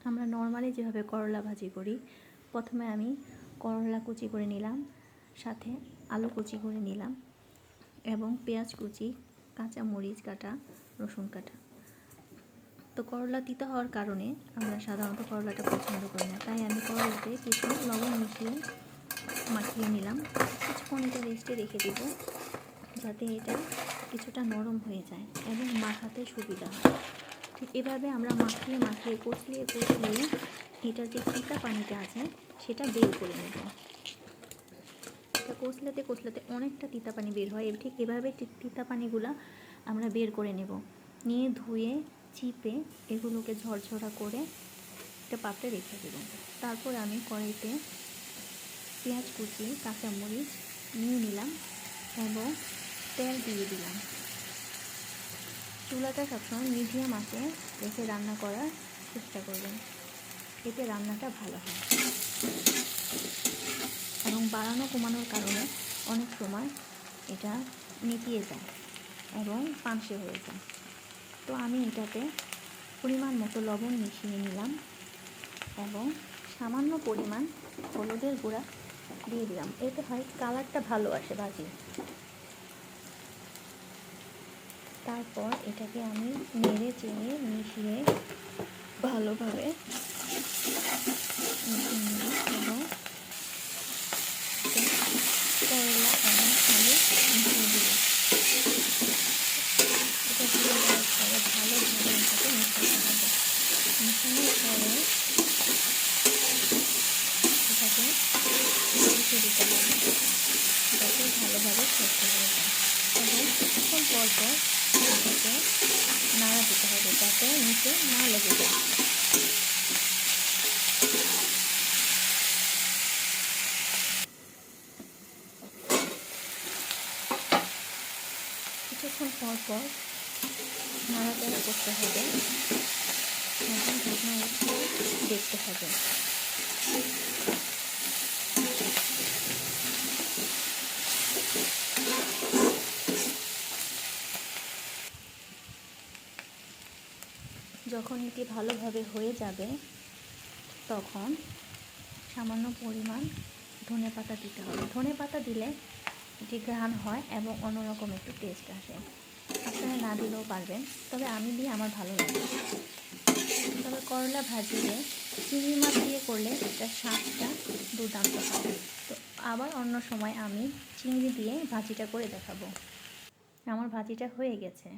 আমরা নর্মালি যেভাবে করলা ভাজি করি, প্রথমে আমি করলা কুচি করে নিলাম, সাথে আলু কুচি করে নিলাম এবং পেঁয়াজ কুচি, কাঁচা মরিচ কাটা, রসুন কাটা। তো করলা তিতা হওয়ার কারণে আমরা সাধারণত করলাটা পছন্দ করি না, তাই আমি করলাতে কিছু লবণ মিশিয়ে মাখিয়ে নিলাম। কিছুক্ষণ এটা রেস্টে রেখে দেব, যাতে এটা কিছুটা নরম হয়ে যায় এবং মাখাতে সুবিধা হয়। ঠিক এভাবে আমরা মাখিয়ে মাখিয়ে কচলিয়ে কচলিয়ে এটার যে তিতা পানিটা আছে সেটা বের করে নেব। এটা কচলাতে কচলাতে অনেকটা তিতা পানি বের হয়। ঠিক এভাবে তিতা পানিগুলো আমরা বের করে নেব, নিয়ে ধুয়ে চিপে এগুলোকে ঝরঝরা করে একটা পাত্রে রেখে দেব। তারপর আমি কড়াইতে পেঁয়াজ কুচি, কাঁচামরিচ নিয়ে নিলাম এবং তেল দিয়ে দিলাম। চুলাটা সবসময় মিডিয়াম আঁচে রেখে রান্না করার চেষ্টা করবেন, এতে রান্নাটা ভালো হয়। এবং বাড়ানো কমানোর কারণে অনেক সময় এটা নেতিয়ে যায় এবং পানসে হয়ে যায়। তো আমি এটাতে পরিমাণ মতো লবণ মিশিয়ে নিলাম এবং সামান্য পরিমাণ হলুদের গুঁড়া দিয়ে দিলাম। এতে হয় কালারটা ভালো আসে ভাজি। তারপর এটাকে আমি নেড়ে চেড়ে মিশিয়ে ভালোভাবে মিশিয়ে নিলাম এবং করলা এবং আলু মিশিয়ে দিলাম। এটা দিয়ে দেওয়ার পরে ভালোভাবে এটাকে মিশাতে হবে। মিশানোর পরে এটাকে ঢেকে দিতে হবে, যাতে ভালোভাবে সেদ্ধ হয়ে যায়। এবং কিছুক্ষণ পর পর এটাকে নাড়া দিতে হবে, যাতে নিচে না লেগে যায়। কিছুক্ষণ পর পর নাড়াচাড়া করতে হবে এবং ঢাকনা উঠিয়ে দেখতে হবে। যখন এটি ভালোভাবে হয়ে যাবে তখন সামান্য পরিমাণ ধনেপাতা দিতে হবে। ধনেপাতা দিলে এটি ঘ্রাণ হয় এবং অন্যরকম একটু টেস্ট আসে। আপনারা না দিলেও পারবেন, তবে আমি দিয়ে আমার ভালো লাগে। তবে করলা ভাজিতে চিংড়ি মাছ দিয়ে করলে এটার স্বাদটা দুর্দান্ত হয়। তো আবার অন্য সময় আমি চিংড়ি দিয়ে ভাজিটা করে দেখাবো। আমার ভাজিটা হয়ে গেছে।